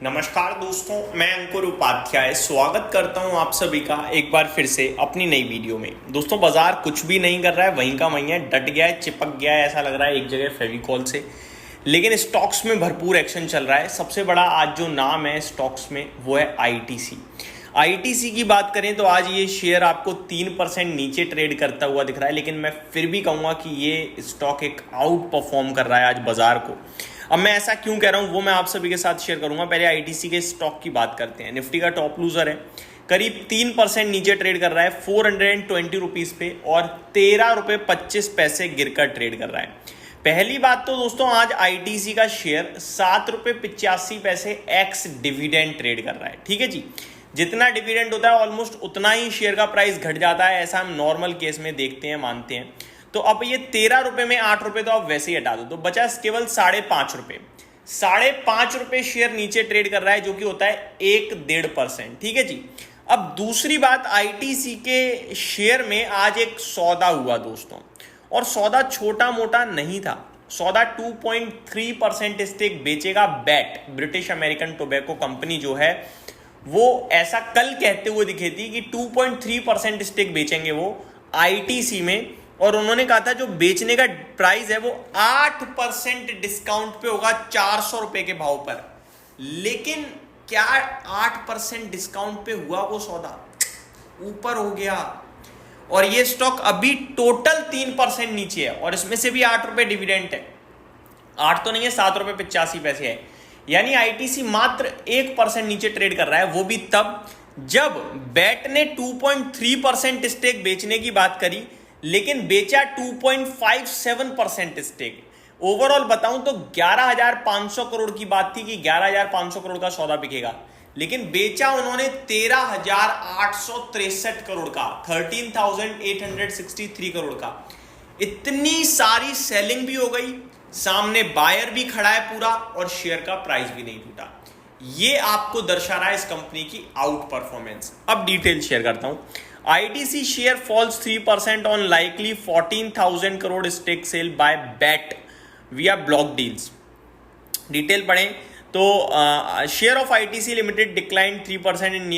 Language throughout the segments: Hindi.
नमस्कार दोस्तों, मैं अंकुर उपाध्याय स्वागत करता हूं आप सभी का एक बार फिर से अपनी नई वीडियो में। दोस्तों, बाजार कुछ भी नहीं कर रहा है, वहीं का वहीं है, डट गया है, चिपक गया है, ऐसा लग रहा है एक जगह फेविकॉल से। लेकिन स्टॉक्स में भरपूर एक्शन चल रहा है। सबसे बड़ा आज जो नाम है स्टॉक्स में वो है आईटीसी। आईटीसी की बात करें तो आज ये शेयर आपको 3% नीचे ट्रेड करता हुआ दिख रहा है, लेकिन मैं फिर भी कहूँगा कि ये स्टॉक एक आउट परफॉर्म कर रहा है आज बाजार को। अब मैं ऐसा क्यों कह रहा हूं वो मैं आप सभी के साथ शेयर करूंगा। पहले आईटीसी के स्टॉक की बात करते हैं। निफ्टी का टॉप लूजर है, करीब 3% नीचे ट्रेड कर रहा है 420 रुपीज पे और 13 रुपये 25 पैसे गिरकर ट्रेड कर रहा है। पहली बात तो दोस्तों, आज आईटीसी का शेयर 7 रुपये 85 पैसे एक्स डिविडेंड ट्रेड कर रहा है। ठीक है जी, जितना डिविडेंड होता है ऑलमोस्ट उतना ही शेयर का प्राइस घट जाता है, ऐसा हम नॉर्मल केस में देखते हैं, मानते हैं। तो अब ये 13 रुपए में 8 रुपए तो आप वैसे ही हटा दो, तो बचा केवल 5.5 रुपए। 5.5 रुपए शेयर नीचे ट्रेड कर रहा है, जो कि होता है 1-1.5%। ठीक है जी। अब दूसरी बात, आईटीसी के शेयर में आज एक सौदा हुआ दोस्तों, और सौदा छोटा मोटा नहीं था। सौदा 2.3% स्टेक बेचेगा bat, British American tobacco company जो है, वो ऐसा कल कहते हुए दिखे थी कि 2.3% स्टेक बेचेंगे वो आईटीसी में। और उन्होंने कहा था जो बेचने का प्राइस है वो 8% डिस्काउंट पे होगा 400 रुपए के भाव पर। लेकिन क्या 8% डिस्काउंट पे हुआ वो सौदा? ऊपर हो गया, और ये स्टॉक अभी टोटल 3% नीचे है, और इसमें से भी 8 रुपए डिविडेंड है। 8 तो नहीं है, 7 रुपये 85 पैसे है। यानी आईटीसी मात्र 1% नीचे ट्रेड कर रहा है, वो भी तब जब बैट ने 2.3% स्टेक बेचने की बात करी, लेकिन बेचा 2.57% स्टेक। ओवरऑल बताऊं तो 11,500 करोड़ की बात थी कि 11,500 करोड़ का सौदा बिकेगा, लेकिन बेचा उन्होंने 13,863 करोड़ का, 13,863 करोड़ का। इतनी सारी सेलिंग भी हो गई, सामने बायर भी खड़ा है पूरा, और शेयर का प्राइस भी नहीं टूटा। ये आपको दर्शा रहा है इस कंपनी की आउट परफॉर्मेंस। अब डिटेल शेयर करता हूं। ITC share falls 3% on likely 14,000 crore stake sale by BAT via block deals. Detail पढ़ें तो share of ITC Limited declined 3% in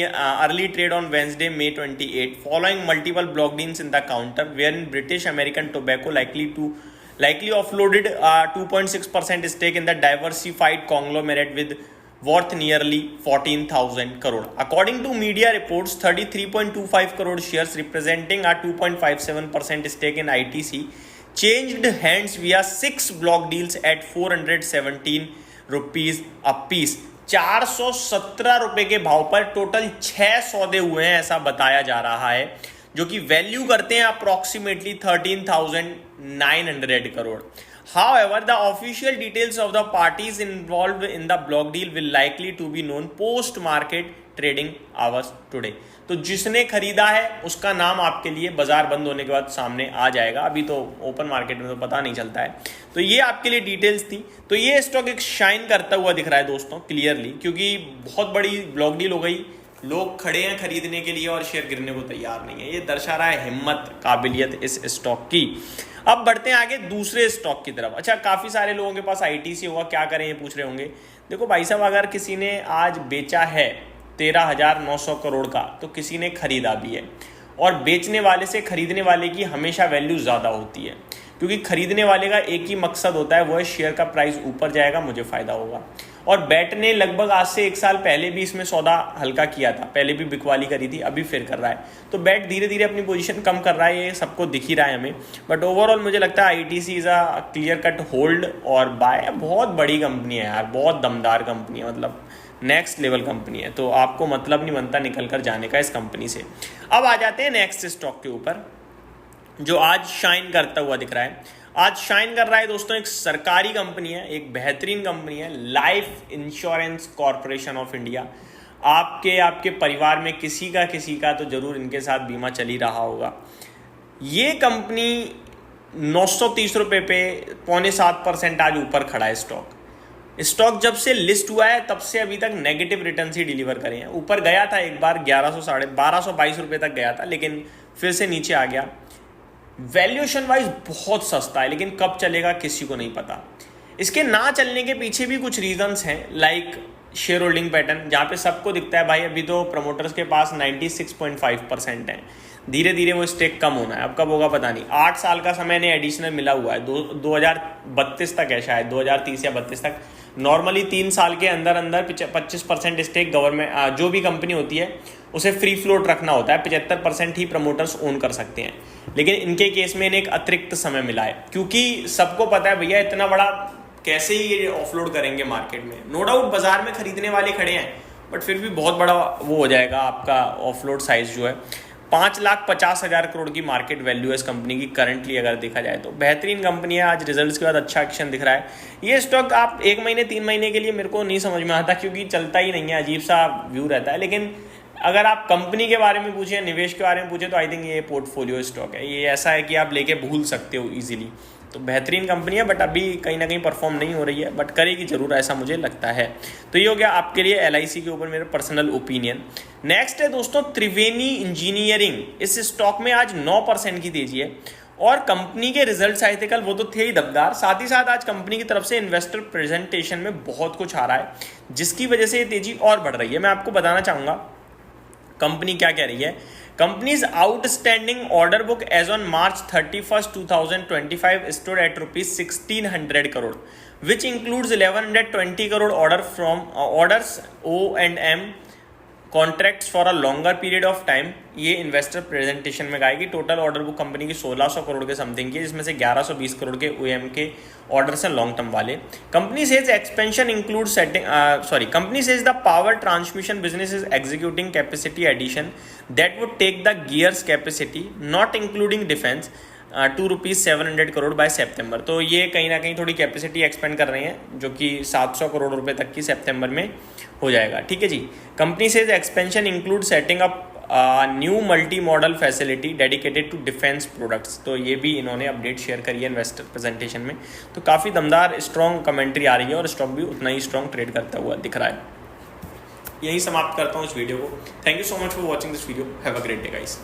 early trade on Wednesday, May 28, following multiple block deals in the counter, wherein British American Tobacco likely offloaded 2.6% stake in the diversified conglomerate with worth nearly 14,000 crore. According to media reports, 33.25 crore shares representing a 2.57% stake in ITC changed hands via 6 block deals at 417 rupees a piece. 417 रुपए के भाव पर टोटल 6 सौदे हुए हैं, ऐसा बताया जा रहा है, जो कि वैल्यू करते हैं approximately 13,900 crore. However, the official details of the parties involved in the block deal will likely to be known post-market trading hours today. तो जिसने खरीदा है उसका नाम आपके लिए बाजार बंद होने के बाद सामने आ जाएगा। अभी तो ओपन मार्केट में तो पता नहीं चलता है। तो ये आपके लिए डिटेल्स थी। तो ये स्टॉक एक शाइन करता हुआ दिख रहा है दोस्तों, क्लियरली, क्योंकि बहुत बड़ी ब्लॉक डील हो गई, लोग खड़े हैं खरीदने के लिए और शेयर गिरने को तैयार नहीं है। ये दर्शा रहा है हिम्मत, काबिलियत इस स्टॉक की। अब बढ़ते हैं आगे दूसरे स्टॉक की तरफ। अच्छा, काफ़ी सारे लोगों के पास आईटीसी होगा, क्या करें ये पूछ रहे होंगे। देखो भाई साहब, अगर किसी ने आज बेचा है 13,900 करोड़ का, तो किसी ने खरीदा भी है, और बेचने वाले से खरीदने वाले की हमेशा वैल्यू ज़्यादा होती है, क्योंकि खरीदने वाले का एक ही मकसद होता है, वो है शेयर का प्राइस ऊपर जाएगा, मुझे फ़ायदा होगा। और बैट ने लगभग आज से 1 साल पहले भी इसमें सौदा हल्का किया था, पहले भी बिकवाली करी थी, अभी फिर कर रहा है। तो बैट धीरे धीरे अपनी पोजीशन कम कर रहा है, ये सबको दिख ही रहा है हमें। बट ओवरऑल मुझे लगता है ITC is a clear cut hold और बाय। बहुत बड़ी कंपनी है यार, बहुत दमदार कंपनी है, मतलब नेक्स्ट लेवल कंपनी है। तो आपको मतलब नहीं बनता निकल कर जाने का इस कंपनी से। अब आ जाते हैं नेक्स्ट स्टॉक के ऊपर, जो आज शाइन करता हुआ दिख रहा है। आज शाइन कर रहा है दोस्तों, एक सरकारी कंपनी है, एक बेहतरीन कंपनी है, life insurance corporation of India. आपके परिवार में किसी का तो जरूर इनके साथ बीमा चल ही रहा होगा। ये कंपनी 930 रुपये पे 6.25% आज ऊपर खड़ा है स्टॉक जब से लिस्ट हुआ है तब से अभी तक नेगेटिव रिटर्न ही डिलीवर करे हैं। ऊपर गया था एक बार 1222 रुपये तक गया था, लेकिन फिर से नीचे आ गया। वैल्यूएशन वाइज बहुत सस्ता है, लेकिन कब चलेगा किसी को नहीं पता। इसके ना चलने के पीछे भी कुछ रीजंस हैं, लाइक शेयर होल्डिंग पैटर्न, जहाँ पे सबको दिखता है भाई अभी तो प्रमोटर्स के पास 96.5% है, धीरे धीरे वो स्टेक कम होना है, अब कब होगा पता नहीं। 8 साल का समय इन्हें एडिशनल मिला हुआ है, 2032 तक है शायद, 2030 या 32 तक। नॉर्मली 3 साल के अंदर अंदर 25% स्टेक गवर्नमेंट जो भी कंपनी होती है उसे फ्री फ्लोट रखना होता है, 75% ही प्रमोटर्स ओन कर सकते हैं। लेकिन इनके केस में इन्हें एक अतिरिक्त समय मिला है, क्योंकि सबको पता है भैया इतना बड़ा कैसे ही ये ऑफलोड करेंगे मार्केट में। नो डाउट बाजार में खरीदने वाले खड़े हैं, बट फिर भी बहुत बड़ा वो हो जाएगा आपका ऑफलोड साइज जो है। 5,50,000 करोड़ की मार्केट वैल्यू है इस कंपनी की करंटली, अगर देखा जाए तो बेहतरीन कंपनी है। आज रिजल्ट्स के बाद अच्छा एक्शन दिख रहा है। ये स्टॉक आप 1 महीने 3 महीने के लिए मेरे को नहीं समझ में आता, क्योंकि चलता ही नहीं है, अजीब सा व्यू रहता है। लेकिन अगर आप कंपनी के बारे में पूछें, निवेश के बारे में पूछें, तो आई थिंक ये पोर्टफोलियो स्टॉक है। ये ऐसा है कि आप लेके भूल सकते हो इजीली। तो बेहतरीन कंपनी है, बट अभी कहीं ना कहीं परफॉर्म नहीं हो रही है, बट करेगी जरूर, ऐसा मुझे लगता है। तो ये हो गया आपके लिए LIC के ऊपर मेरा पर्सनल ओपिनियन। नेक्स्ट है दोस्तों त्रिवेणी इंजीनियरिंग। इस स्टॉक में आज 9% की तेजी है, और कंपनी के रिजल्ट्स आए थे कल, वो तो थे ही दमदार। साथ ही साथ आज कंपनी की तरफ से इन्वेस्टर प्रेजेंटेशन में बहुत कुछ आ रहा है, जिसकी वजह से ये तेजी और बढ़ रही है। मैं आपको बताना चाहूँगा कंपनी क्या कह रही है। Company's outstanding order book as on March 31, 2025 stood at ₹1,600 crore, which includes 1,120 crore orders O&M contracts for a longer period of time. ये इन्वेस्टर प्रेजेंटेशन में गाएगी। टोटल ऑर्डर बुक कंपनी की 1,600 करोड़ के समथिंग की, जिसमें से 1,120 करोड़ के OEM के ऑर्डर्स हैं लॉन्ग टर्म वाले। Company says expansion include company says the power transmission business is executing capacity addition that would take the gears capacity not including defence to ₹700 crore by September. तो ये कहीं ना कहीं थोड़ी कैपेसिटी एक्सपेंड कर रहे हैं, जो कि 700 करोड़ रुपए तक की सितंबर में हो जाएगा। ठीक है जी। Company says expansion include setting up new multi model facility dedicated to defence products. तो ये भी इन्होंने अपडेट शेयर करी है इन्वेस्टर प्रेजेंटेशन में। तो काफ़ी दमदार स्ट्रॉन्ग कमेंट्री आ रही है, और स्टॉक भी उतना ही स्ट्रॉन्ग ट्रेड करता हुआ दिख रहा है। यही समाप्त करता हूँ इस वीडियो को। Thank you so much for watching this video. Have a great day guys.